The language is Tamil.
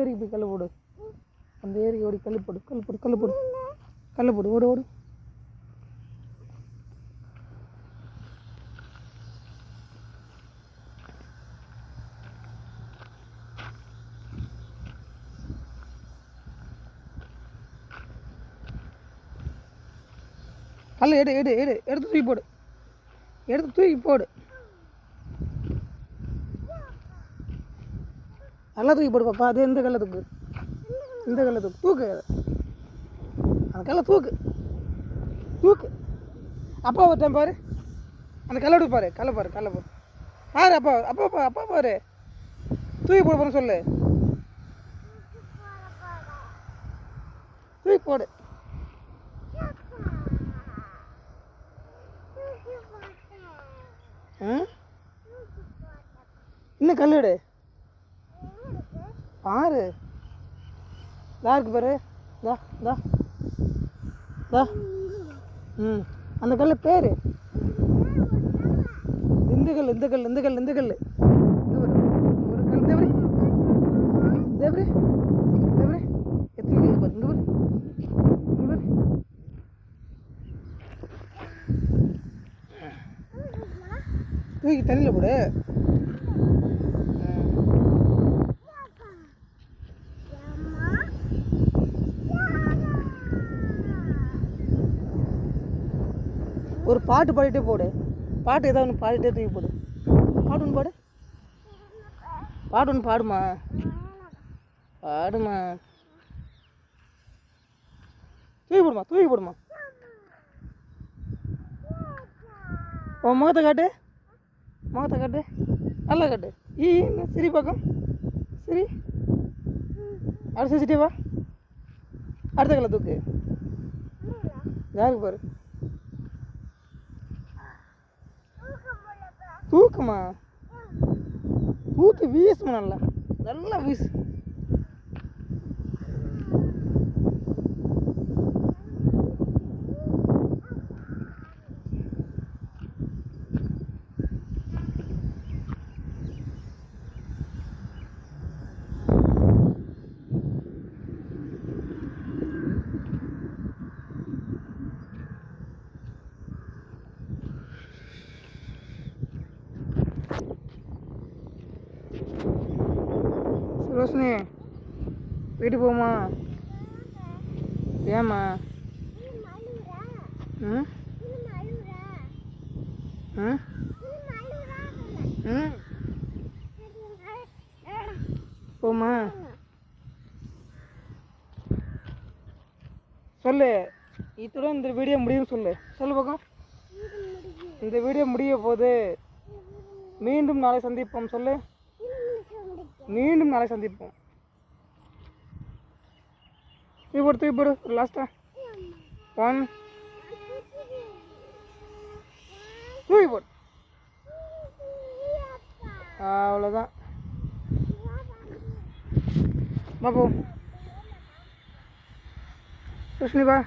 ஏரிக்கு போய் கல் போடு. அந்த ஏரிக்கு ஓடி கல் போடு, கல் போடு, கல் போடு, கல் போடு, ஓடு ஓடு. கல் எடு எடு எடு எடுத்து தூக்கி போடு, எடுத்து தூக்கி போடு, நல்லா தூக்கி போடு பாப்பா. அது எந்த கல்லை தூக்கு, இந்த கல்லை தூக்கு, தூக்கு அந்த கல்லை தூக்கு, தூக்கு. அப்பா ஒரு டைம் பாரு, அந்த கல்லை எடுத்து பாரு, கல்லை பாரு, கல்லை பாரு, பாரு அப்பா அப்பா அப்பா பாரு, தூக்கி போட போறேன்னு சொல்லு, தூக்கி போடு. இன்னும் கல் எடு பாரு, யாருக்கு பாரு, தா தா தா. அந்த கல் பேர் இந்த கல், இந்த கல், இந்த கல், இந்த கல், ஒரு கல் தேவரி தேவரி தேவரி. எத்தனை கல் பாரு, இங்கே பாரு, இங்கே பாரு. தூக்கி தண்ணியில் போடு. ஒரு பாட்டு பாடிட்டே போடு, பாட்டு ஏதாவது ஒன்று பாடிட்டே தூக்கி போடு. பாட்டு ஒன்று பாடு, பாட்டு ஒன்று பாடுமா, பாடுமா, தூக்கி போடுமா, தூக்கி போடுமா. உன் முகத்தை காட்டு, முகத்தை காட்டு, நல்லா காட்டு. சரி பக்கம் சரி, அடுத்த சிரிச்சிட்டே வா. அடுத்த கல்லை தூக்கு, யாருக்கு பாரு, தூக்குமா, தூக்கி வீசுமா, நல்லா நல்லா வீசு. ரோஷினி வீட்டுக்கு போமா, ஏம்மா, ம் ம் ம் போமா, சொல்லு. இத்துடன் இந்த வீடியோ முடியும் சொல்லு, சொல்லு பக்கம். இந்த வீடியோ முடிய போது, மீண்டும் நாளை சந்திப்போம் சொல்லு, மீண்டும் நாளை சந்திப்போம். தூக்கி போடு லாஸ்டா 1 தூக்கி போடு, அவ்வளோதான். பாப்போம் ரோஷினி வா.